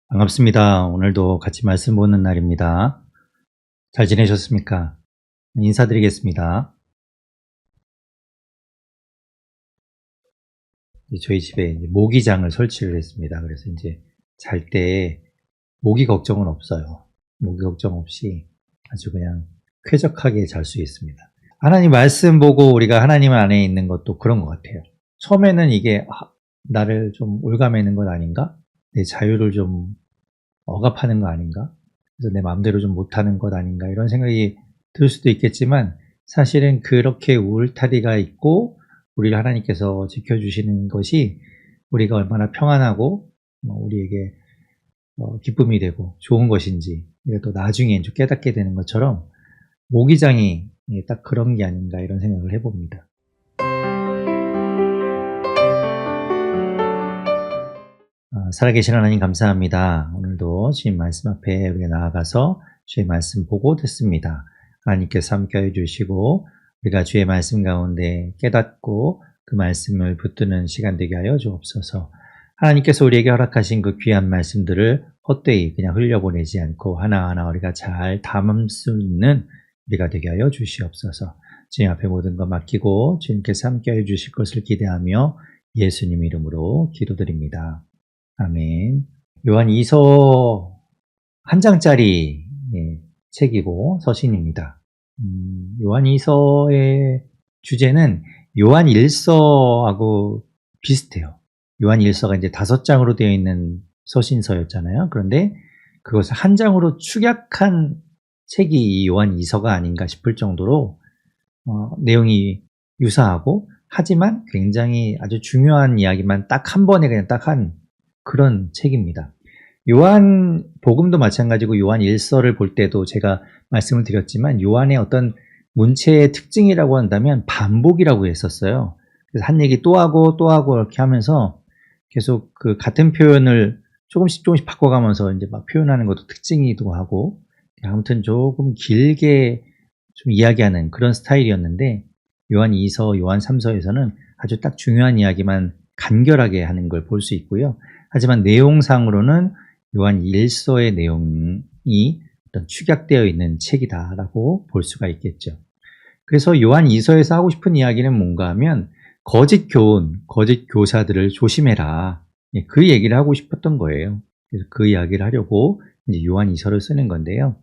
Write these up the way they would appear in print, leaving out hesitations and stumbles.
반갑습니다. 오늘도 같이 말씀 보는 날입니다. 잘 지내셨습니까? 인사드리겠습니다. 저희 집에 이제 모기장을 설치를 했습니다. 그래서 이제 잘 때 모기 걱정은 없어요. 모기 걱정 없이 아주 그냥 쾌적하게 잘 수 있습니다. 하나님 말씀 보고 우리가 하나님 안에 있는 것도 그런 것 같아요. 처음에는 이게 나를 좀 올가매는 것 아닌가? 내 자유를 좀 억압하는 거 아닌가? 그래서 내 마음대로 좀 못하는 것 아닌가? 이런 생각이 들 수도 있겠지만 사실은 그렇게 울타리가 있고 우리를 하나님께서 지켜주시는 것이 우리가 얼마나 평안하고 우리에게 기쁨이 되고 좋은 것인지 또 나중에 좀 깨닫게 되는 것처럼 모기장이 딱 그런 게 아닌가 이런 생각을 해봅니다. 살아계신 하나님 감사합니다. 오늘도 주님 말씀 앞에 우리가 나아가서 주의 말씀 보고 듣습니다. 하나님께서 함께 해주시고 우리가 주의 말씀 가운데 깨닫고 그 말씀을 붙드는 시간 되게 하여 주옵소서. 하나님께서 우리에게 허락하신 그 귀한 말씀들을 헛되이 그냥 흘려보내지 않고 하나하나 우리가 잘 담을 수 있는 우리가 되게 하여 주시옵소서. 주님 앞에 모든 것 맡기고 주님께서 함께 해주실 것을 기대하며 예수님 이름으로 기도드립니다. 아멘. 요한 2서 한 장짜리 책이고 서신입니다. 요한 2서의 주제는 요한 1서하고 비슷해요. 요한 1서가 이제 5장으로 되어 있는 서신서였잖아요. 그런데 그것을 한 장으로 축약한 책이 이 요한 2서가 아닌가 싶을 정도로 내용이 유사하고 하지만 굉장히 아주 중요한 이야기만 딱 한 번에 그냥 딱 한 그런 책입니다. 요한 복음도 마찬가지고 요한 1서를 볼 때도 제가 말씀을 드렸지만 요한의 어떤 문체의 특징이라고 한다면 반복이라고 했었어요. 그래서 한 얘기 또 하고 이렇게 하면서 계속 그 같은 표현을 조금씩 바꿔가면서 이제 막 표현하는 것도 특징이기도 하고 아무튼 조금 길게 좀 이야기하는 그런 스타일이었는데 요한 2서, 요한 3서에서는 아주 딱 중요한 이야기만 간결하게 하는 걸 볼 수 있고요. 하지만 내용상으로는 요한 1서의 내용이 어떤 축약되어 있는 책이다라고 볼 수가 있겠죠. 그래서 요한 2서에서 하고 싶은 이야기는 뭔가 하면 거짓 교훈, 거짓 교사들을 조심해라. 그 얘기를 하고 싶었던 거예요. 그래서 그 이야기를 하려고 이제 요한 2서를 쓰는 건데요.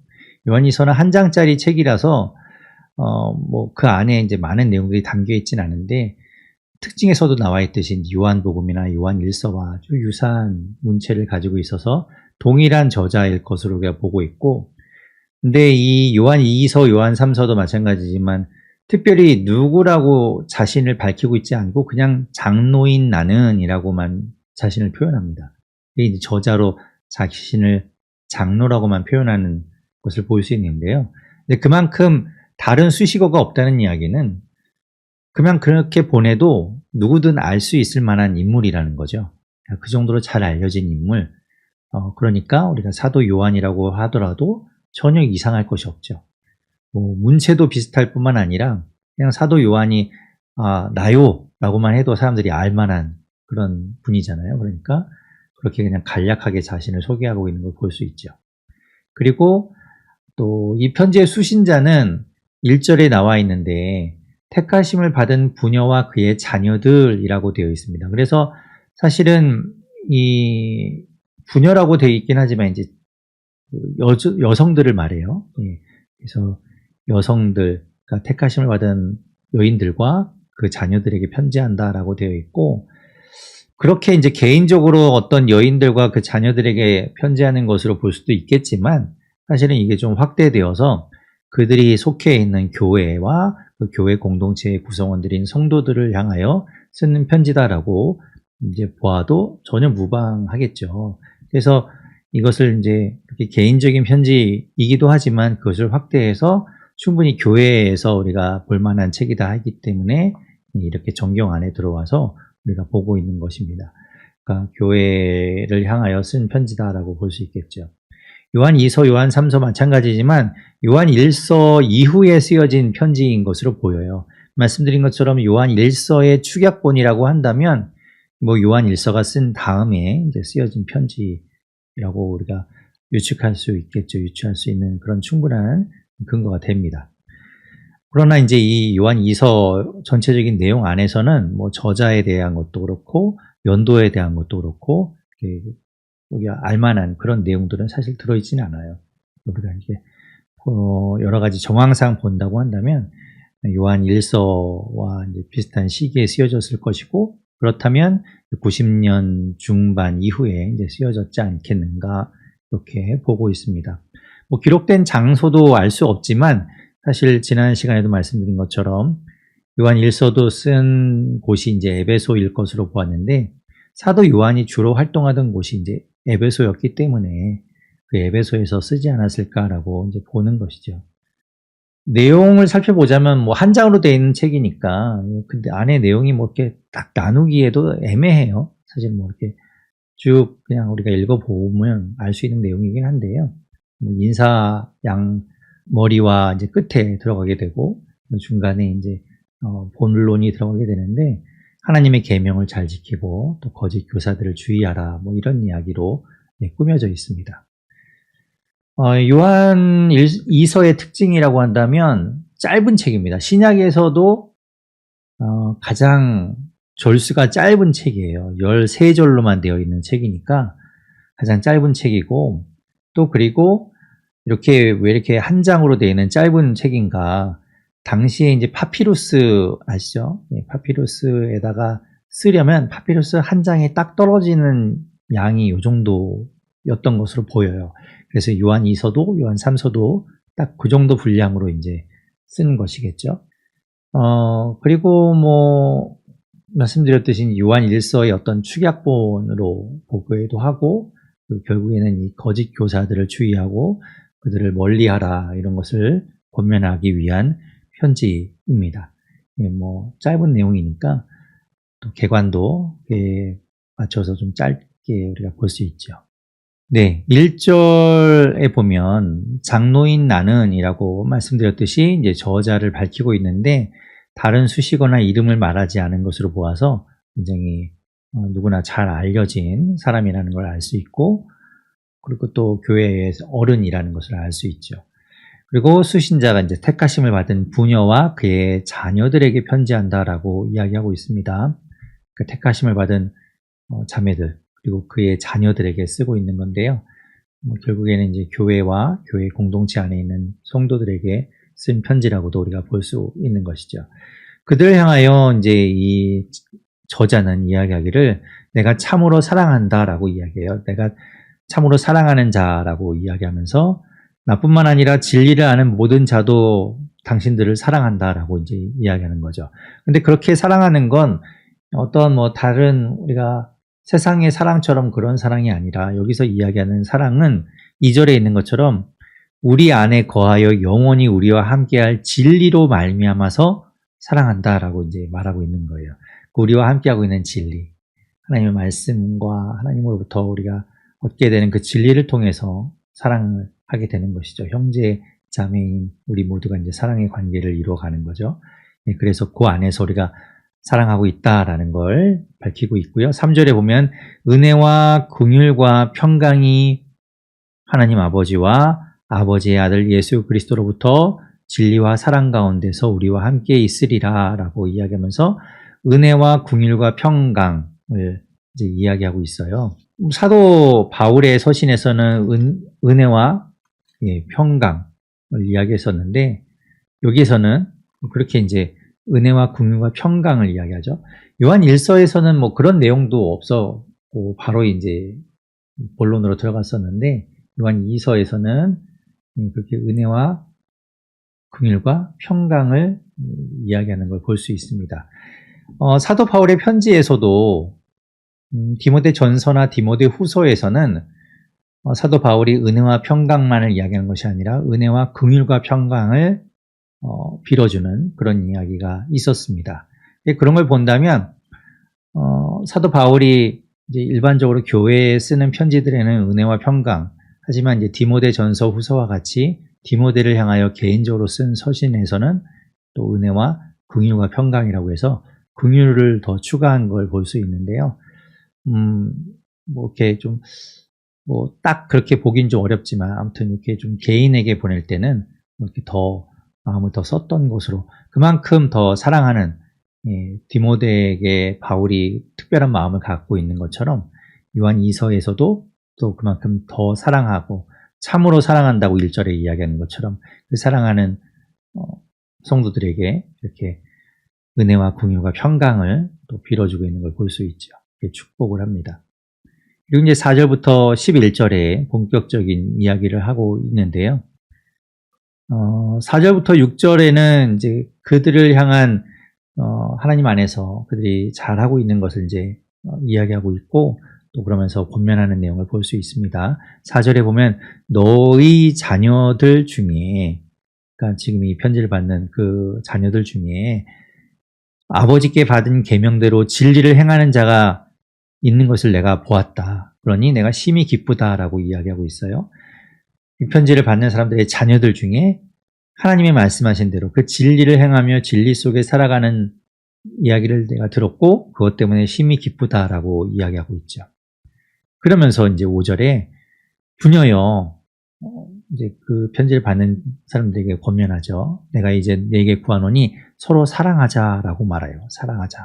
요한 2서는 한 장짜리 책이라서 그 안에 이제 많은 내용들이 담겨 있진 않은데 특징에서도 나와 있듯이 요한복음이나 요한 1서와 아주 유사한 문체를 가지고 있어서 동일한 저자일 것으로 우리가 보고 있고, 근데 이 요한 2서, 요한 3서도 마찬가지지만 특별히 누구라고 자신을 밝히고 있지 않고 그냥 장로인 나는이라고만 자신을 표현합니다. 이제 저자로 자신을 장로라고만 표현하는 것을 볼 수 있는데요. 근데 그만큼 다른 수식어가 없다는 이야기는 그냥 그렇게 보내도 누구든 알 수 있을 만한 인물이라는 거죠. 그 정도로 잘 알려진 인물. 그러니까 우리가 사도 요한이라고 하더라도 전혀 이상할 것이 없죠. 문체도 비슷할 뿐만 아니라 그냥 사도 요한이 나요 라고만 해도 사람들이 알만한 그런 분이잖아요. 그러니까 그렇게 그냥 간략하게 자신을 소개하고 있는 걸 볼 수 있죠. 그리고 또 이 편지의 수신자는 1절에 나와 있는데 택하심을 받은 부녀와 그의 자녀들이라고 되어 있습니다. 그래서 사실은 이 부녀라고 되어 있긴 하지만 이제 여성들을 말해요. 그래서 여성들, 그러니까 택하심을 받은 여인들과 그 자녀들에게 편지한다라고 되어 있고, 그렇게 이제 개인적으로 어떤 여인들과 그 자녀들에게 편지하는 것으로 볼 수도 있겠지만, 사실은 이게 좀 확대되어서 그들이 속해 있는 교회와 그 교회 공동체의 구성원들인 성도들을 향하여 쓰는 편지다라고 이제 보아도 전혀 무방하겠죠. 그래서 이것을 이제 이렇게 개인적인 편지이기도 하지만 그것을 확대해서 충분히 교회에서 우리가 볼만한 책이다 하기 때문에 이렇게 정경 안에 들어와서 우리가 보고 있는 것입니다. 그러니까 교회를 향하여 쓴 편지다라고 볼 수 있겠죠. 요한 2서, 요한 3서 마찬가지지만 요한 1서 이후에 쓰여진 편지인 것으로 보여요. 말씀드린 것처럼 요한 1서의 축약본이라고 한다면 요한 1서가 쓴 다음에 이제 쓰여진 편지 것이라고 우리가 유추할 수 있겠죠. 유추할 수 있는 그런 충분한 근거가 됩니다. 그러나 이제 이 요한 2서 전체적인 내용 안에서는 뭐 저자에 대한 것도 그렇고 연도에 대한 것도 그렇고 우리가 알만한 그런 내용들은 사실 들어있지는 않아요. 우리가 이게 여러 가지 정황상 본다고 한다면 요한 1서와 이제 비슷한 시기에 쓰여졌을 것이고, 그렇다면 90년 중반 이후에 이제 쓰여졌지 않겠는가 이렇게 보고 있습니다. 뭐 기록된 장소도 알 수 없지만 사실 지난 시간에도 말씀드린 것처럼 요한 1서도 쓴 곳이 이제 에베소일 것으로 보았는데, 사도 요한이 주로 활동하던 곳이 이제 에베소였기 때문에 그 에베소에서 쓰지 않았을까라고 이제 보는 것이죠. 내용을 살펴보자면 뭐 한 장으로 되어 있는 책이니까, 근데 안에 내용이 뭐 이렇게 딱 나누기에도 애매해요. 사실 뭐 이렇게 쭉 그냥 우리가 읽어보면 알 수 있는 내용이긴 한데요. 뭐 인사 양 머리와 이제 끝에 들어가게 되고 중간에 이제 본론이 들어가게 되는데, 하나님의 계명을 잘 지키고 또 거짓 교사들을 주의하라 뭐 이런 이야기로 꾸며져 있습니다. 요한 2서의 특징이라고 한다면 짧은 책입니다. 신약에서도 가장 절수가 짧은 책이에요. 13절로만 되어 있는 책이니까 가장 짧은 책이고, 또 그리고 이렇게 왜 이렇게 한 장으로 되어 있는 짧은 책인가, 당시에 이제 파피루스 아시죠? 파피루스에다가 쓰려면 파피루스 한 장에 딱 떨어지는 양이 요 정도였던 것으로 보여요. 그래서 요한 2서도 요한 3서도 딱 그 정도 분량으로 이제 쓴 것이겠죠. 그리고 뭐 말씀드렸듯이 요한 1서의 어떤 축약본으로 보기도 하고, 결국에는 이 거짓 교사들을 주의하고 그들을 멀리하라 이런 것을 권면하기 위한 편지입니다. 뭐 짧은 내용이니까 또 개관도 맞춰서 좀 짧게 우리가 볼 수 있죠. 네, 1절에 보면 장로인 나는 이라고 말씀드렸듯이 이제 저자를 밝히고 있는데, 다른 수식어나 이름을 말하지 않은 것으로 보아서 굉장히 누구나 잘 알려진 사람이라는 걸 알 수 있고, 그리고 또 교회의 어른이라는 것을 알 수 있죠. 그리고 수신자가 이제 택하심을 받은 부녀와 그의 자녀들에게 편지한다라고 이야기하고 있습니다. 그 택하심을 받은 자매들 그리고 그의 자녀들에게 쓰고 있는 건데요. 결국에는 이제 교회와 교회 공동체 안에 있는 성도들에게 쓴 편지라고도 우리가 볼 수 있는 것이죠. 그들을 향하여 이제 이 저자는 이야기하기를 내가 참으로 사랑한다라고 이야기해요. 내가 참으로 사랑하는 자라고 이야기하면서 나뿐만 아니라 진리를 아는 모든 자도 당신들을 사랑한다라고 이제 이야기하는 거죠. 근데 그렇게 사랑하는 건 어떤 뭐 다른 우리가 세상의 사랑처럼 그런 사랑이 아니라, 여기서 이야기하는 사랑은 2절에 있는 것처럼 우리 안에 거하여 영원히 우리와 함께할 진리로 말미암아서 사랑한다라고 이제 말하고 있는 거예요. 우리와 함께하고 있는 진리, 하나님의 말씀과 하나님으로부터 우리가 얻게 되는 그 진리를 통해서 사랑을 하게 되는 것이죠. 형제 자매인 우리 모두가 이제 사랑의 관계를 이루어가는 거죠. 그래서 그 안에서 우리가 사랑하고 있다라는 걸 밝히고 있고요. 3절에 보면 은혜와 긍휼과 평강이 하나님 아버지와 아버지의 아들 예수 그리스도로부터 진리와 사랑 가운데서 우리와 함께 있으리라 라고 이야기하면서 은혜와 긍휼과 평강을 이제 이야기하고 있어요. 사도 바울의 서신에서는 은혜와 평강을 이야기했었는데, 여기에서는 그렇게 이제 은혜와 긍휼과 평강을 이야기하죠. 요한 1서에서는 뭐 그런 내용도 없었고 바로 이제 본론으로 들어갔었는데, 요한 2서에서는 그렇게 은혜와 긍휼과 평강을 이야기하는 걸 볼 수 있습니다. 사도 바울의 편지에서도 디모데 전서나 디모데 후서에서는 사도 바울이 은혜와 평강만을 이야기하는 것이 아니라 은혜와 긍휼과 평강을 빌어주는 그런 이야기가 있었습니다. 그런 걸 본다면 사도 바울이 이제 일반적으로 교회에 쓰는 편지들에는 은혜와 평강, 하지만 이제 디모데 전서 후서와 같이 디모데를 향하여 개인적으로 쓴 서신에서는 또 은혜와 긍휼과 평강이라고 해서 긍휼을 더 추가한 걸 볼 수 있는데요. 뭐 이렇게 좀 뭐 딱 그렇게 보긴 좀 어렵지만 아무튼 이렇게 좀 개인에게 보낼 때는 이렇게 더 마음을 더 썼던 것으로 그만큼 더 사랑하는 디모데에게 바울이 특별한 마음을 갖고 있는 것처럼 요한 2서에서도 또 그만큼 더 사랑하고 참으로 사랑한다고 1절에 이야기하는 것처럼 그 사랑하는 성도들에게 이렇게 은혜와 긍휼과 평강을 또 빌어주고 있는 걸 볼 수 있죠. 축복을 합니다. 그리고 이제 4절부터 11절에 본격적인 이야기를 하고 있는데요. 4절부터 6절에는 이제 그들을 향한 하나님 안에서 그들이 잘하고 있는 것을 이제 이야기하고 있고 또 그러면서 권면하는 내용을 볼 수 있습니다. 4절에 보면 너희 자녀들 중에 그러니까 지금 이 편지를 받는 그 자녀들 중에 아버지께 받은 계명대로 진리를 행하는 자가 있는 것을 내가 보았다. 그러니 내가 심히 기쁘다라고 이야기하고 있어요. 이 편지를 받는 사람들의 자녀들 중에 하나님이 말씀하신 대로 그 진리를 행하며 진리 속에 살아가는 이야기를 내가 들었고 그것 때문에 심히 기쁘다라고 이야기하고 있죠. 그러면서 이제 5절에 부녀여 이제 그 편지를 받는 사람들에게 권면하죠. 내가 이제 네게 구하노니 서로 사랑하자라고 말해요. 사랑하자.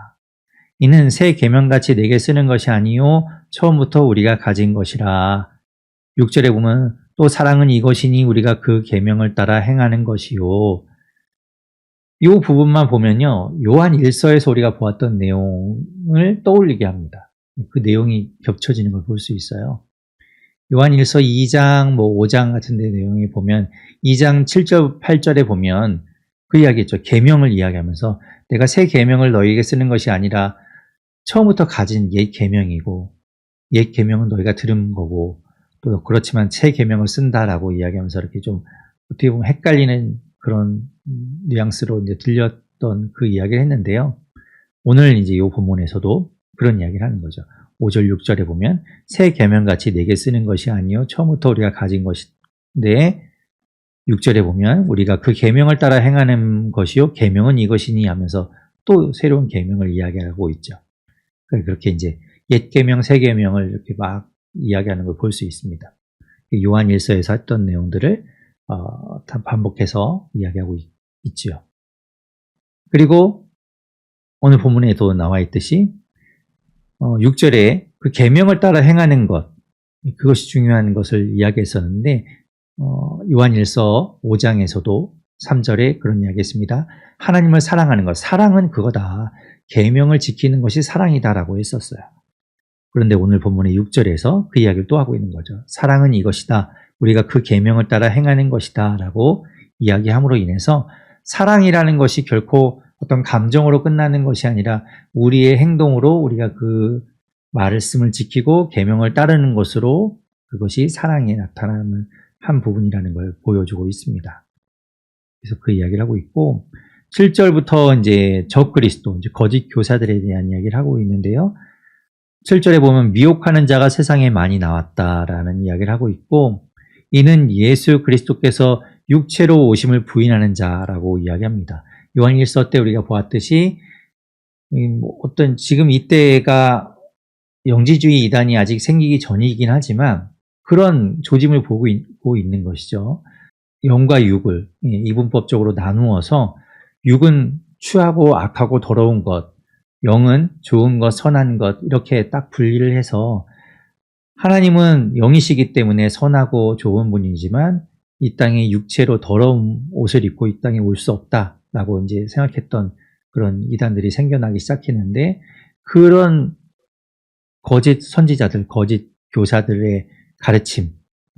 이는 새 계명같이 내게 쓰는 것이 아니요 처음부터 우리가 가진 것이라. 6절에 보면 또 사랑은 이것이니 우리가 그 계명을 따라 행하는 것이요. 이 부분만 보면요. 요한 1서에서 우리가 보았던 내용을 떠올리게 합니다. 그 내용이 겹쳐지는 걸 볼 수 있어요. 요한 1서 2장, 5장 같은 데 내용에 보면 2장 7절, 8절에 보면 그 이야기했죠. 계명을 이야기하면서 내가 새 계명을 너희에게 쓰는 것이 아니라 처음부터 가진 옛 계명이고 옛 계명은 너희가 들은 거고 또 그렇지만 새 계명을 쓴다라고 이야기하면서 이렇게 좀 어떻게 보면 헷갈리는 그런 뉘앙스로 이제 들렸던 그 이야기를 했는데요. 오늘 이제 이 본문에서도 그런 이야기를 하는 거죠. 5절, 6절에 보면 새 계명같이 내게 쓰는 것이 아니요 처음부터 우리가 가진 것인데 6절에 보면 우리가 그 계명을 따라 행하는 것이요 계명은 이것이니 하면서 또 새로운 계명을 이야기하고 있죠. 그렇게 이제 옛 계명, 새 계명을 이렇게 막 이야기하는 걸 볼 수 있습니다. 요한 1서에서 했던 내용들을 반복해서 이야기하고 있죠. 그리고 오늘 본문에도 나와 있듯이 6절에 그 계명을 따라 행하는 것 그것이 중요한 것을 이야기했었는데 요한 1서 5장에서도 3절에 그런 이야기했습니다. 하나님을 사랑하는 것, 사랑은 그거다. 계명을 지키는 것이 사랑이다라고 했었어요. 그런데 오늘 본문의 6절에서 그 이야기를 또 하고 있는 거죠. 사랑은 이것이다. 우리가 그 계명을 따라 행하는 것이다 라고 이야기함으로 인해서 사랑이라는 것이 결코 어떤 감정으로 끝나는 것이 아니라 우리의 행동으로 우리가 그 말씀을 지키고 계명을 따르는 것으로 그것이 사랑에 나타나는 한 부분이라는 걸 보여주고 있습니다. 그래서 그 이야기를 하고 있고 7절부터 이제 적그리스도, 이제 거짓 교사들에 대한 이야기를 하고 있는데요. 7절에 보면 미혹하는 자가 세상에 많이 나왔다라는 이야기를 하고 있고 이는 예수 그리스도께서 육체로 오심을 부인하는 자라고 이야기합니다. 요한 1서 때 우리가 보았듯이 어떤 지금 이때가 영지주의 이단이 아직 생기기 전이긴 하지만 그런 조짐을 보고 있는 것이죠. 영과 육을 이분법적으로 나누어서 육은 추하고 악하고 더러운 것, 영은 좋은 것, 선한 것 이렇게 딱 분리를 해서 하나님은 영이시기 때문에 선하고 좋은 분이지만 이 땅에 육체로 더러운 옷을 입고 이 땅에 올 수 없다라고 이제 생각했던 그런 이단들이 생겨나기 시작했는데 그런 거짓 선지자들, 거짓 교사들의 가르침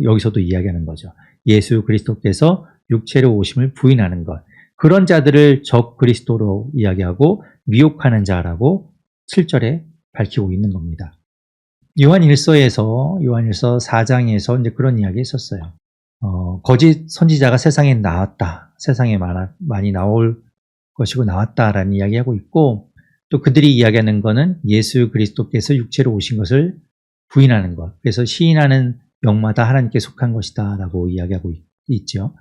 여기서도 이야기하는 거죠. 예수 그리스도께서 육체로 오심을 부인하는 것. 그런 자들을 적 그리스도로 이야기하고 미혹하는 자라고 7절에 밝히고 있는 겁니다. 요한 1서 4장에서 이제 그런 이야기 했었어요. 거짓 선지자가 세상에 나왔다. 세상에 많이 나올 것이고 나왔다라는 이야기하고 있고 또 그들이 이야기하는 거는 예수 그리스도께서 육체로 오신 것을 부인하는 것. 그래서 시인하는 영마다 하나님께 속한 것이다 라고 이야기하고 있죠.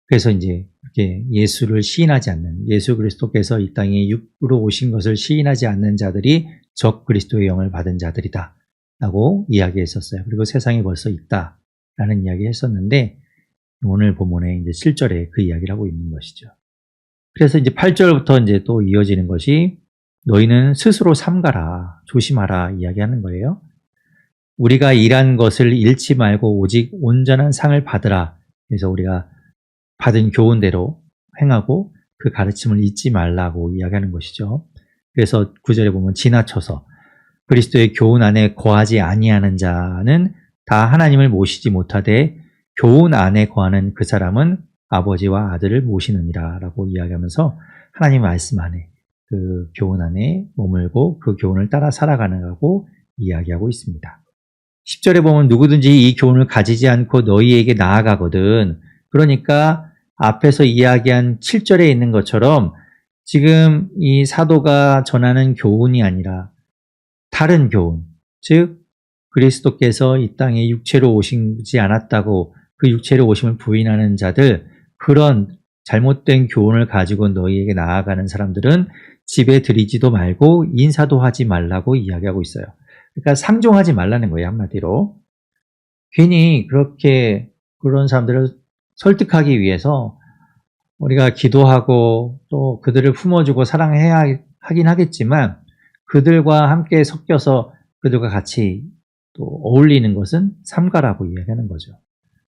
그래서 이제 이렇게 예수를 시인하지 않는, 예수 그리스도께서 이 땅에 육으로 오신 것을 시인하지 않는 자들이 적 그리스도의 영을 받은 자들이다. 라고 이야기했었어요. 그리고 세상에 벌써 있다라는 이야기 했었는데 오늘 본문에 이제 7절에 그 이야기를 하고 있는 것이죠. 그래서 이제 8절부터 이제 또 이어지는 것이 너희는 스스로 삼가라, 조심하라 이야기하는 거예요. 우리가 일한 것을 잃지 말고 오직 온전한 상을 받으라. 그래서 우리가 받은 교훈대로 행하고 그 가르침을 잊지 말라고 이야기하는 것이죠. 그래서 9절에 보면 지나쳐서 그리스도의 교훈 안에 거하지 아니하는 자는 다 하나님을 모시지 못하되 교훈 안에 거하는 그 사람은 아버지와 아들을 모시느니라 라고 이야기하면서 하나님 말씀 안에 그 교훈 안에 머물고 그 교훈을 따라 살아가느라고 이야기하고 있습니다. 10절에 보면 누구든지 이 교훈을 가지지 않고 너희에게 나아가거든. 그러니까 앞에서 이야기한 7절에 있는 것처럼 지금 이 사도가 전하는 교훈이 아니라 다른 교훈, 즉 그리스도께서 이 땅에 육체로 오시지 않았다고 그 육체로 오심을 부인하는 자들, 그런 잘못된 교훈을 가지고 너희에게 나아가는 사람들은 집에 들이지도 말고 인사도 하지 말라고 이야기하고 있어요. 그러니까 상종하지 말라는 거예요, 한마디로. 괜히 그렇게 그런 사람들을 설득하기 위해서 우리가 기도하고 또 그들을 품어주고 사랑해야 하긴 하겠지만 그들과 함께 섞여서 그들과 같이 또 어울리는 것은 삼가라고 이야기하는 거죠.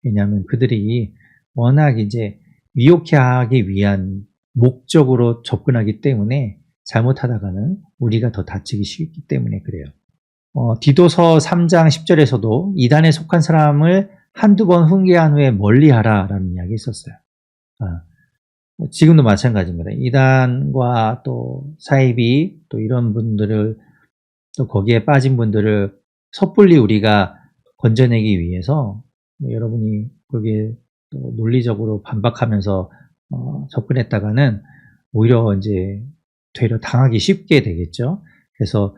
왜냐하면 그들이 워낙 이제 미혹해 하기 위한 목적으로 접근하기 때문에 잘못하다가는 우리가 더 다치기 쉽기 때문에 그래요. 디도서 3장 10절에서도 이단에 속한 사람을 한두 번 훈계한 후에 멀리하라라는 이야기 있었어요. 지금도 마찬가지입니다. 이단과 또 사이비 또 이런 분들을 또 거기에 빠진 분들을 섣불리 우리가 건져내기 위해서 여러분이 거기에 또 논리적으로 반박하면서 접근했다가는 오히려 이제 되려 당하기 쉽게 되겠죠. 그래서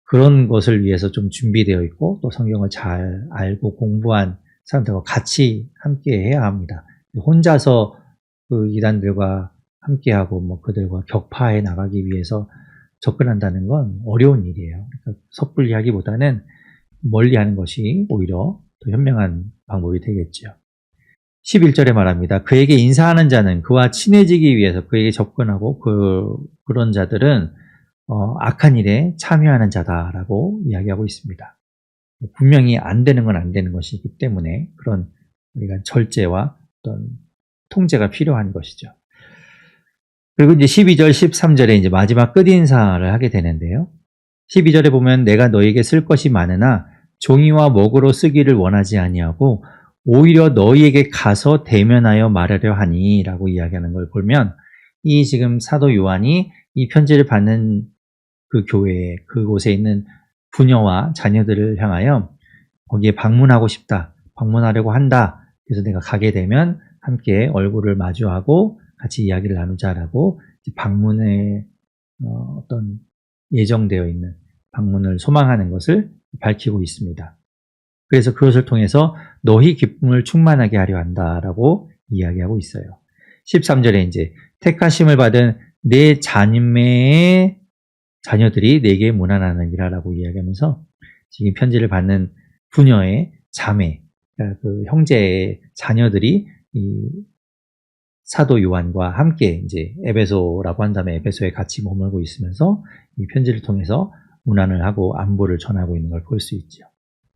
그런 것을 위해서 좀 준비되어 있고 또 성경을 잘 알고 공부한 사람들과 같이 함께 해야 합니다. 혼자서 그 이단들과 함께하고 뭐 그들과 격파해 나가기 위해서 접근한다는 건 어려운 일이에요. 그러니까 섣불리 하기보다는 멀리 하는 것이 오히려 더 현명한 방법이 되겠죠. 11절에 말합니다. 그에게 인사하는 자는 그와 친해지기 위해서 그에게 접근하고 그런 자들은 악한 일에 참여하는 자다라고 이야기하고 있습니다. 분명히 안 되는 건 안 되는 것이기 때문에 그런 우리가 절제와 어떤 통제가 필요한 것이죠. 그리고 이제 12절, 13절에 이제 마지막 끝인사를 하게 되는데요. 12절에 보면 내가 너에게 쓸 것이 많으나 종이와 먹으로 쓰기를 원하지 아니하고 오히려 너희에게 가서 대면하여 말하려 하니 라고 이야기하는 걸 보면 이 지금 사도 요한이 이 편지를 받는 그 교회에 그곳에 있는 부녀와 자녀들을 향하여 거기에 방문하고 싶다, 방문하려고 한다. 그래서 내가 가게 되면 함께 얼굴을 마주하고 같이 이야기를 나누자라고 방문에 어떤 예정되어 있는 방문을 소망하는 것을 밝히고 있습니다. 그래서 그것을 통해서 너희 기쁨을 충만하게 하려 한다라고 이야기하고 있어요. 13절에 이제 택하심을 받은 내 자매의 자녀들이 내게 문안하느니라라고 이야기하면서 지금 편지를 받는 부녀의 자매, 그 형제의 자녀들이 이 사도 요한과 함께 이제 에베소라고 한다면 에베소에 같이 머물고 있으면서 이 편지를 통해서 문안을 하고 안부를 전하고 있는 걸 볼 수 있죠.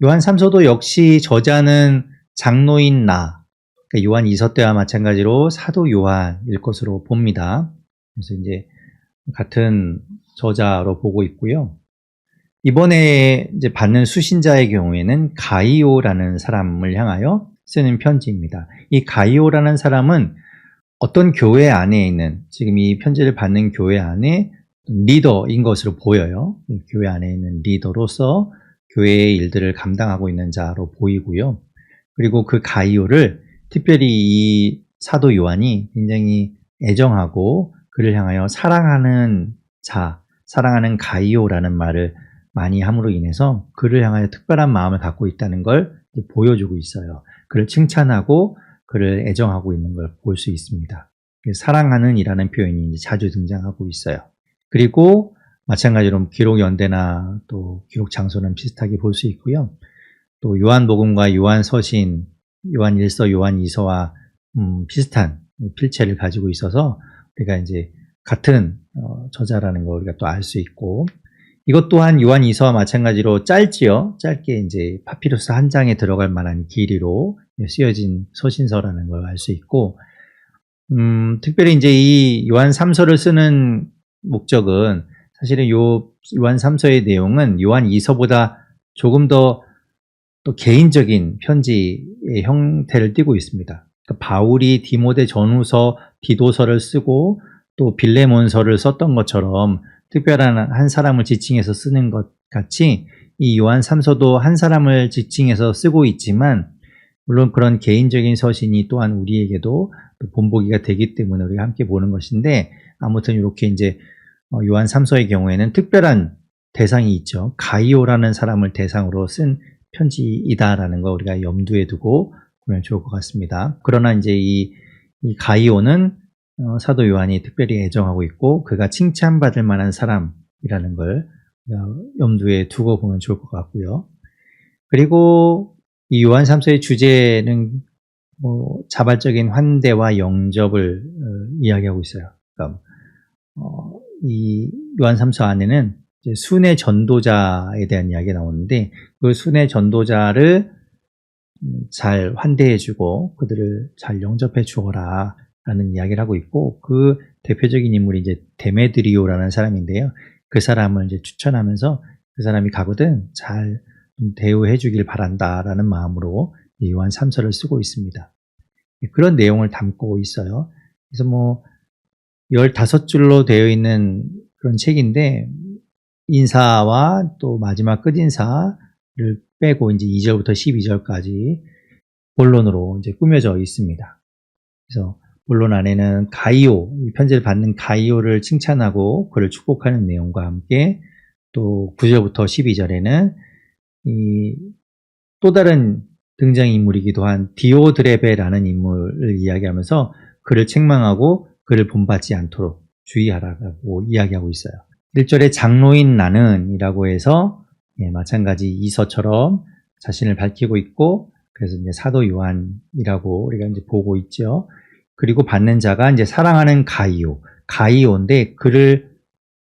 요한 3서도 역시 저자는 장로인 그러니까 요한 2서 때와 마찬가지로 사도 요한일 것으로 봅니다. 그래서 이제 같은 저자로 보고 있고요. 이번에 이제 받는 수신자의 경우에는 가이오라는 사람을 향하여 쓰는 편지입니다. 이 가이오라는 사람은 어떤 교회 안에 있는, 지금 이 편지를 받는 교회 안에 리더인 것으로 보여요. 이 교회 안에 있는 리더로서 교회의 일들을 감당하고 있는 자로 보이고요. 그리고 그 가이오를 특별히 이 사도 요한이 굉장히 애정하고 그를 향하여 사랑하는 자, 사랑하는 가이오라는 말을 많이 함으로 인해서 그를 향하여 특별한 마음을 갖고 있다는 걸 보여주고 있어요. 그를 칭찬하고 그를 애정하고 있는 걸 볼 수 있습니다. 사랑하는 이라는 표현이 이제 자주 등장하고 있어요. 그리고 마찬가지로 기록 연대나 또 기록 장소는 비슷하게 볼 수 있고요. 또 요한복음과 요한서신, 요한일서, 요한이서와 비슷한 필체를 가지고 있어서 우리가 이제 같은 저자라는 걸 우리가 또 알 수 있고, 이것 또한 요한이서와 마찬가지로 짧지요. 짧게 이제 파피루스 한 장에 들어갈 만한 길이로 쓰여진 서신서라는 걸 알 수 있고, 특별히 이제 이 요한 3서를 쓰는 목적은 사실은 요한 3서의 내용은 요한 2서보다 조금 더 또 개인적인 편지의 형태를 띠고 있습니다. 그러니까 바울이 디모데 전후서, 디도서를 쓰고 또 빌레몬서를 썼던 것처럼 특별한 한 사람을 지칭해서 쓰는 것 같이 이 요한 3서도 한 사람을 지칭해서 쓰고 있지만, 물론 그런 개인적인 서신이 또한 우리에게도 본보기가 되기 때문에 우리가 함께 보는 것인데, 아무튼 이렇게 이제 요한 3서의 경우에는 특별한 대상이 있죠. 가이오라는 사람을 대상으로 쓴 편지이다라는 거 우리가 염두에 두고 보면 좋을 것 같습니다. 그러나 이제 이 가이오는 사도 요한이 특별히 애정하고 있고 그가 칭찬받을 만한 사람이라는 걸 염두에 두고 보면 좋을 것 같고요. 그리고 이 요한 3서의 주제는 자발적인 환대와 영접을 이야기하고 있어요. 그러니까 이 요한 3서 안에는 이제 순회 전도자에 대한 이야기가 나오는데, 그 순회 전도자를 잘 환대해주고 그들을 잘 영접해 주어라 라는 이야기를 하고 있고, 그 대표적인 인물이 이제 데메드리오라는 사람인데요. 그 사람을 이제 추천하면서 그 사람이 가거든 잘 대우해 주길 바란다 라는 마음으로 요한 3서를 쓰고 있습니다. 그런 내용을 담고 있어요. 그래서 15줄로 되어 있는 그런 책인데, 인사와 또 마지막 끝인사를 빼고 이제 2절부터 12절까지 본론으로 이제 꾸며져 있습니다. 그래서 본론 안에는 가이오, 이 편지를 받는 가이오를 칭찬하고 그를 축복하는 내용과 함께, 또 9절부터 12절에는 이 또 다른 등장인물이기도 한 디오드레베라는 인물을 이야기하면서 그를 책망하고 그를 본받지 않도록 주의하라고 이야기하고 있어요. 1절에 장로인 나는 이라고 해서 마찬가지 이서처럼 자신을 밝히고 있고, 그래서 이제 사도 요한이라고 우리가 이제 보고 있죠. 그리고 받는 자가 이제 사랑하는 가이오인데 그를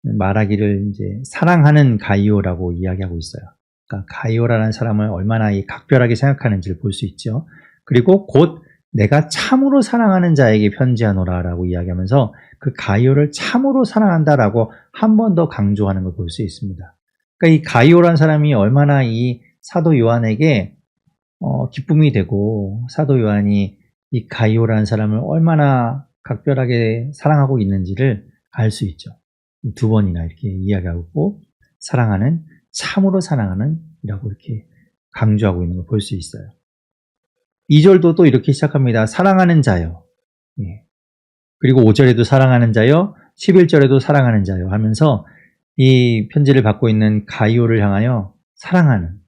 말하기를 이제 사랑하는 가이오라고 이야기하고 있어요. 그러니까 가이오라는 사람을 얼마나 각별하게 생각하는지를 볼 수 있죠. 그리고 곧 내가 참으로 사랑하는 자에게 편지하노라라고 이야기하면서 그 가이오를 참으로 사랑한다라고 한 번 더 강조하는 걸 볼 수 있습니다. 그러니까 이 가이오라는 사람이 얼마나 이 사도 요한에게 기쁨이 되고, 사도 요한이 이 가이오라는 사람을 얼마나 각별하게 사랑하고 있는지를 알 수 있죠. 두 번이나 이렇게 이야기하고, 사랑하는, 참으로 사랑하는 이라고 이렇게 강조하고 있는 걸 볼 수 있어요. 2절도 또 이렇게 시작합니다. 사랑하는 자요. 그리고 5절에도 사랑하는 자요, 11절에도 사랑하는 자요 하면서 이 편지를 받고 있는 가이오를 향하여 사랑하는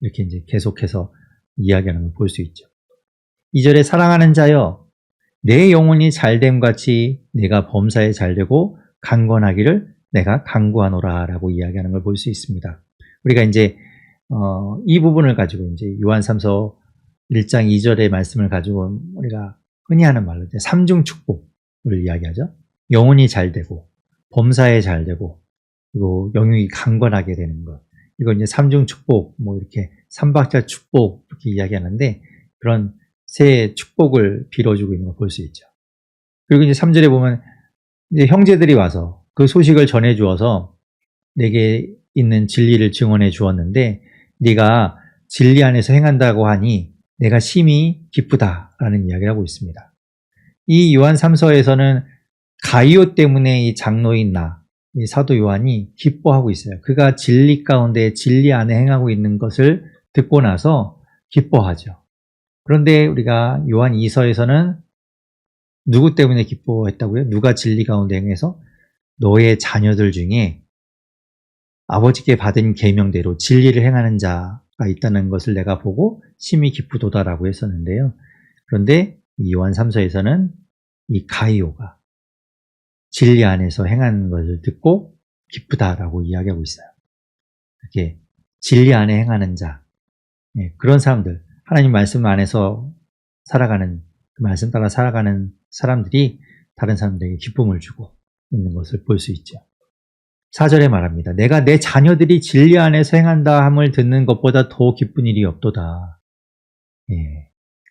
이렇게 이제 계속해서 이야기하는 걸 볼 수 있죠. 2절에 사랑하는 자여, 내 영혼이 잘됨 같이 내가 범사에 잘되고 강건하기를 내가 간구하노라 라고 이야기하는 걸 볼 수 있습니다. 우리가 이제 이 부분을 가지고 이제 요한 3서 1장 2절의 말씀을 가지고 우리가 흔히 하는 말로 이제 삼중 축복을 이야기하죠. 영혼이 잘되고 범사에 잘되고 그리고 영육이 강건하게 되는 것. 이거 이제 삼중 축복, 이렇게 삼박자 축복 이렇게 이야기하는데, 그런 세 축복을 빌어주고 있는 걸 볼 수 있죠. 그리고 이제 3절에 보면 이제 형제들이 와서 그 소식을 전해 주어서 내게 있는 진리를 증언해 주었는데, 네가 진리 안에서 행한다고 하니 내가 심히 기쁘다라는 이야기를 하고 있습니다. 이 요한 3서에서는 가이오 때문에 이 장로인 이 사도 요한이 기뻐하고 있어요. 그가 진리 가운데 진리 안에 행하고 있는 것을 듣고 나서 기뻐하죠. 그런데 우리가 요한 2서에서는 누구 때문에 기뻐했다고요? 누가 진리 가운데 행해서? 너의 자녀들 중에 아버지께 받은 계명대로 진리를 행하는 자가 있다는 것을 내가 보고 심히 기쁘도다라고 했었는데요. 그런데 이 요한 3서에서는 이 가이오가 진리 안에서 행하는 것을 듣고 기쁘다라고 이야기하고 있어요. 이렇게 진리 안에 행하는 자, 그런 사람들, 하나님 말씀 안에서 살아가는, 그 말씀 따라 살아가는 사람들이 다른 사람들에게 기쁨을 주고 있는 것을 볼 수 있죠. 4절에 말합니다. 내가 내 자녀들이 진리 안에서 행한다 함을 듣는 것보다 더 기쁜 일이 없도다.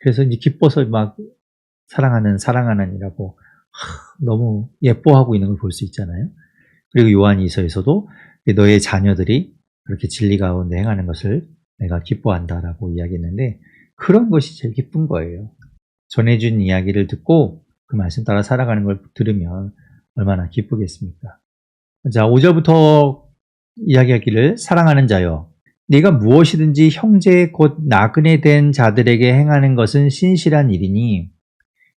그래서 이제 기뻐서 막 사랑하는이라고 너무 예뻐하고 있는 걸 볼 수 있잖아요. 그리고 요한이서에서도 너의 자녀들이 그렇게 진리 가운데 행하는 것을 내가 기뻐한다라고 이야기했는데, 그런 것이 제일 기쁜 거예요. 전해준 이야기를 듣고 그 말씀 따라 살아가는 걸 들으면 얼마나 기쁘겠습니까? 자, 5절부터 이야기하기를 사랑하는 자여, 네가 무엇이든지 형제 곧 나그네 된 자들에게 행하는 것은 신실한 일이니,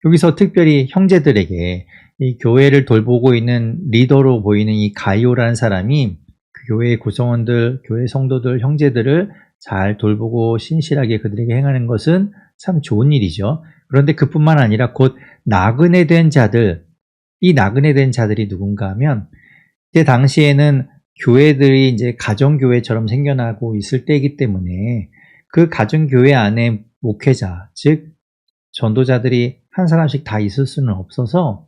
여기서 특별히 형제들에게 이 교회를 돌보고 있는 리더로 보이는 이 가이오라는 사람이 그 교회의 구성원들, 교회 성도들, 형제들을 잘 돌보고 신실하게 그들에게 행하는 것은 참 좋은 일이죠. 그런데 그뿐만 아니라 곧 나그네 된 자들, 이 나그네 된 자들이 누군가 하면, 그때 당시에는 교회들이 이제 가정교회처럼 생겨나고 있을 때이기 때문에 그 가정교회 안에 목회자, 즉 전도자들이 한 사람씩 다 있을 수는 없어서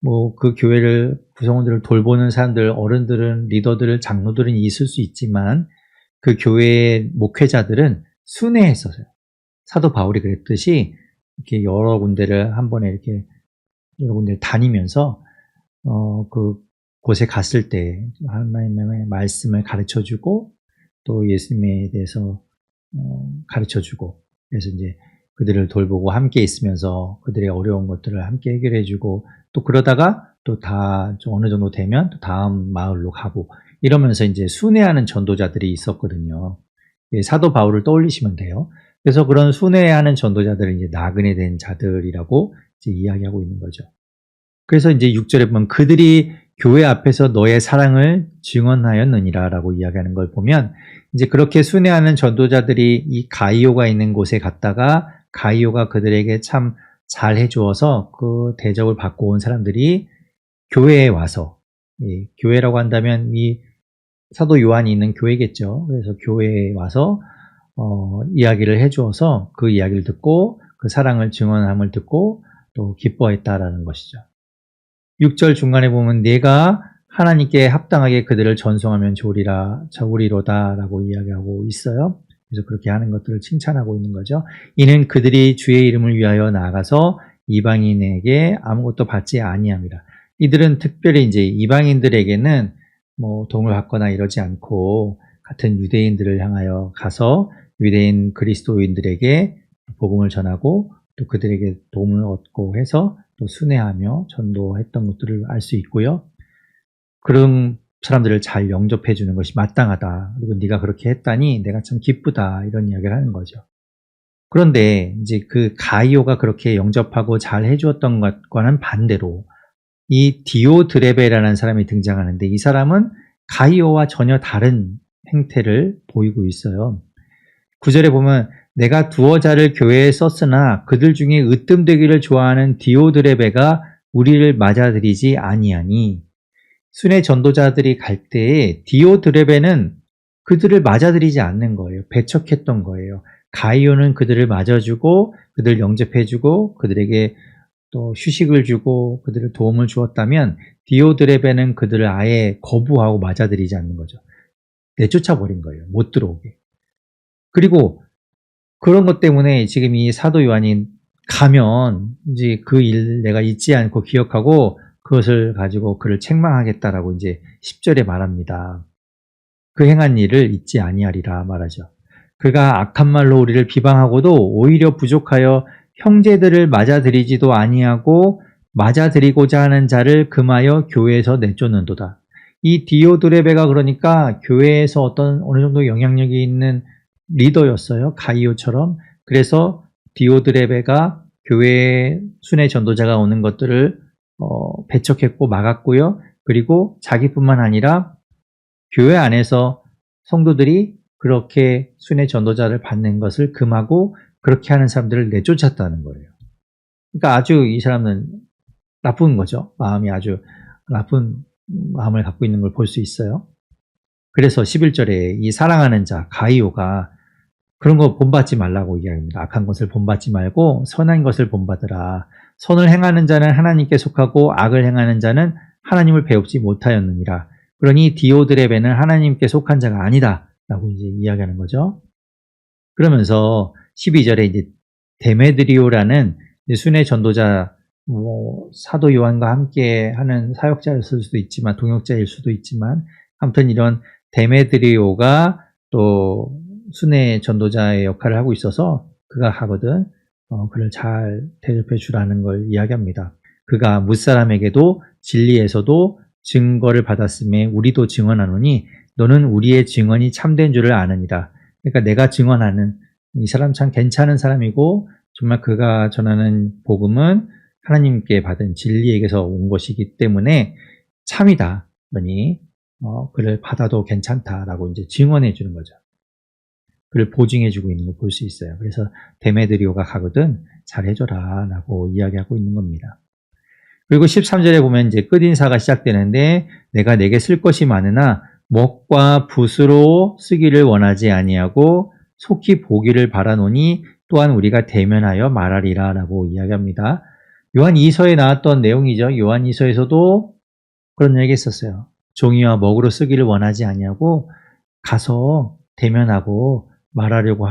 뭐 그 교회를 구성원들을 돌보는 사람들, 어른들은, 리더들은, 장로들은 있을 수 있지만 그 교회의 목회자들은 순회했었어요. 사도 바울이 그랬듯이 이렇게 여러 군데를 한 번에 이렇게 여러 군데를 다니면서 그 곳에 갔을 때 하나님의 말씀을 가르쳐주고 또 예수님에 대해서 가르쳐주고, 그래서 이제 그들을 돌보고 함께 있으면서 그들의 어려운 것들을 함께 해결해주고, 또 그러다가 또 다 어느 정도 되면 또 다음 마을로 가고 이러면서 이제 순회하는 전도자들이 있었거든요. 사도 바울을 떠올리시면 돼요. 그래서 그런 순회하는 전도자들을 이제 나그네 된 자들이라고 이제 이야기하고 있는 거죠. 그래서 이제 6절에 보면 그들이 교회 앞에서 너의 사랑을 증언하였느니라 라고 이야기하는 걸 보면, 이제 그렇게 순회하는 전도자들이 이 가이오가 있는 곳에 갔다가 가이오가 그들에게 참 잘 해주어서 그 대접을 받고 온 사람들이 교회에 와서, 교회라고 한다면 이 사도 요한이 있는 교회겠죠. 그래서 교회에 와서 이야기를 해주어서 그 이야기를 듣고 그 사랑을 증언함을 듣고 또 기뻐했다라는 것이죠. 6절 중간에 보면 내가 하나님께 합당하게 그들을 전송하면 좋으리로다 라고 이야기하고 있어요. 그래서 그렇게 하는 것들을 칭찬하고 있는 거죠. 이는 그들이 주의 이름을 위하여 나아가서 이방인에게 아무것도 받지 아니함이라. 이들은 특별히 이제 이방인들에게는 뭐 도움을 받거나 이러지 않고 같은 유대인들을 향하여 가서 유대인 그리스도인들에게 복음을 전하고 또 그들에게 도움을 얻고 해서 또 순회하며 전도했던 것들을 알 수 있고요. 그런 사람들을 잘 영접해 주는 것이 마땅하다. 그리고 네가 그렇게 했다니 내가 참 기쁘다. 이런 이야기를 하는 거죠. 그런데 이제 그 가이오가 그렇게 영접하고 잘 해주었던 것과는 반대로 이 디오드레베라는 사람이 등장하는데, 이 사람은 가이오와 전혀 다른 행태를 보이고 있어요. 9절에 보면 내가 두어 자를 교회에 썼으나 그들 중에 으뜸되기를 좋아하는 디오드레베가 우리를 맞아들이지 아니하니, 순회 전도자들이 갈 때에 디오드레베는 그들을 맞아들이지 않는 거예요. 배척했던 거예요. 가이오는 그들을 맞아주고 그들을 영접해주고 그들에게 또 휴식을 주고 그들을 도움을 주었다면, 디오드레베는 그들을 아예 거부하고 맞아들이지 않는 거죠. 내쫓아버린 거예요. 못 들어오게. 그리고 그런 것 때문에 지금 이 사도 요한이 가면 이제 그 일 내가 잊지 않고 기억하고 그것을 가지고 그를 책망하겠다라고 이제 10절에 말합니다. 그 행한 일을 잊지 아니하리라 말하죠. 그가 악한 말로 우리를 비방하고도 오히려 부족하여 형제들을 맞아들이지도 아니하고 맞아들이고자 하는 자를 금하여 교회에서 내쫓는도다. 이 디오드레베가 그러니까 교회에서 어느 정도 영향력이 있는 리더였어요. 가이오처럼. 그래서 디오드레베가 교회에 순회 전도자가 오는 것들을 배척했고 막았고요. 그리고 자기뿐만 아니라 교회 안에서 성도들이 그렇게 순회 전도자를 받는 것을 금하고 그렇게 하는 사람들을 내쫓았다는 거예요. 그러니까 아주 이 사람은 나쁜 거죠. 마음이 아주 나쁜 마음을 갖고 있는 걸 볼 수 있어요. 그래서 11절에 이 사랑하는 자 가이오가 그런 거 본받지 말라고 이야기합니다. 악한 것을 본받지 말고 선한 것을 본받으라. 선을 행하는 자는 하나님께 속하고 악을 행하는 자는 하나님을 배웁지 못하였느니라. 그러니 디오드레베는 하나님께 속한 자가 아니다 라고 이제 이야기하는 거죠. 그러면서 12절에 이제 데메드리오라는 순회 전도자, 사도 요한과 함께 하는 사역자였을 수도 있지만 동역자일 수도 있지만 아무튼 이런 데메드리오가 또 순회 전도자의 역할을 하고 있어서 그가 하거든 그를 잘 대접해 주라는 걸 이야기합니다. 그가 무사람에게도 진리에서도 증거를 받았음에 우리도 증언하노니 너는 우리의 증언이 참된 줄을 아느니라. 그러니까 내가 증언하는 이 사람 참 괜찮은 사람이고 정말 그가 전하는 복음은 하나님께 받은 진리에게서 온 것이기 때문에 참이다. 그러니 그를 받아도 괜찮다라고 이제 증언해 주는 거죠. 그를 보증해 주고 있는 걸 볼 수 있어요. 그래서 데메드리오가 가거든 잘 해줘라 라고 이야기하고 있는 겁니다. 그리고 13절에 보면 이제 끝인사가 시작되는데 내가 내게 쓸 것이 많으나 먹과 붓으로 쓰기를 원하지 아니하고 속히 보기를 바라노니 또한 우리가 대면하여 말하리라 라고 이야기합니다. 요한 2서에 나왔던 내용이죠. 요한 2서에서도 그런 얘기 했었어요. 종이와 먹으로 쓰기를 원하지 아니하고 가서 대면하고 말하려고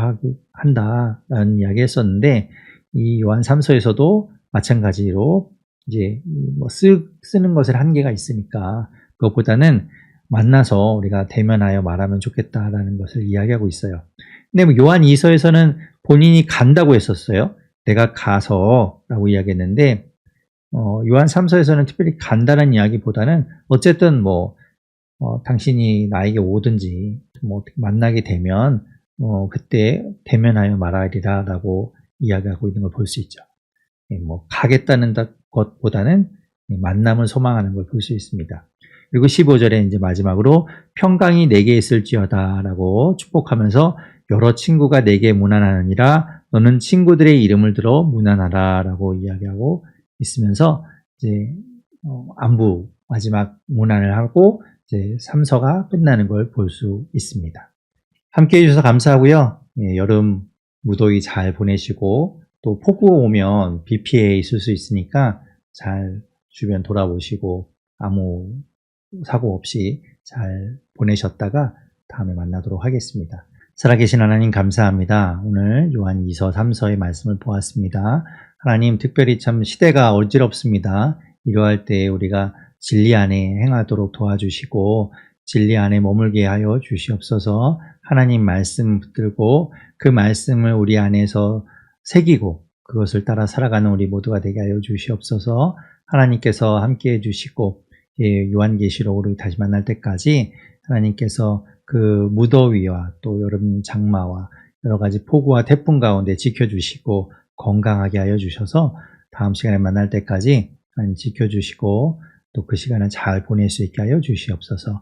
한다라는 이야기 했었는데 이 요한 3서에서도 마찬가지로 이제 쓰는 것을 한계가 있으니까 그것보다는 만나서 우리가 대면하여 말하면 좋겠다라는 것을 이야기하고 있어요. 근데 요한 2서에서는 본인이 간다고 했었어요. 내가 가서 라고 이야기했는데 요한 3서에서는 특별히 간다는 이야기보다는 어쨌든 당신이 나에게 오든지 만나게 되면 그때 대면하여 말하리라 라고 이야기하고 있는 걸 볼 수 있죠. 가겠다는 것보다는 만남을 소망하는 걸 볼 수 있습니다. 그리고 15절에 이제 마지막으로 평강이 내게 있을지어다 라고 축복하면서 여러 친구가 내게 문안하느니라 너는 친구들의 이름을 들어 문안하라 라고 이야기하고 있으면서 이제 안부 마지막 문안을 하고 이제 3서가 끝나는 걸 볼 수 있습니다. 함께 해주셔서 감사하고요. 여름 무더위 잘 보내시고 또 폭우 오면 비 피해 있을 수 있으니까 잘 주변 돌아보시고 아무 사고 없이 잘 보내셨다가 다음에 만나도록 하겠습니다. 살아계신 하나님 감사합니다. 오늘 요한 2서 3서의 말씀을 보았습니다. 하나님 특별히 참 시대가 어지럽습니다. 이러할 때 우리가 진리 안에 행하도록 도와주시고 진리 안에 머물게 하여 주시옵소서. 하나님 말씀 붙들고 그 말씀을 우리 안에서 새기고 그것을 따라 살아가는 우리 모두가 되게 하여 주시옵소서. 하나님께서 함께해 주시고 요한계시록으로 다시 만날 때까지 하나님께서 그 무더위와 또 여름 장마와 여러 가지 폭우와 태풍 가운데 지켜주시고 건강하게 하여 주셔서 다음 시간에 만날 때까지 하나님 지켜주시고 또 그 시간을 잘 보낼 수 있게 하여 주시옵소서.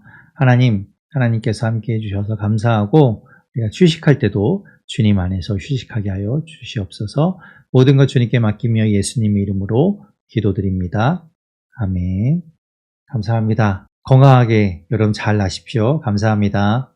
하나님께서 함께해 주셔서 감사하고 우리가 휴식할 때도 주님 안에서 휴식하게 하여 주시옵소서. 모든 것 주님께 맡기며 예수님 이름으로 기도드립니다. 아멘. 감사합니다. 건강하게 여러분 잘 나십시오. 감사합니다.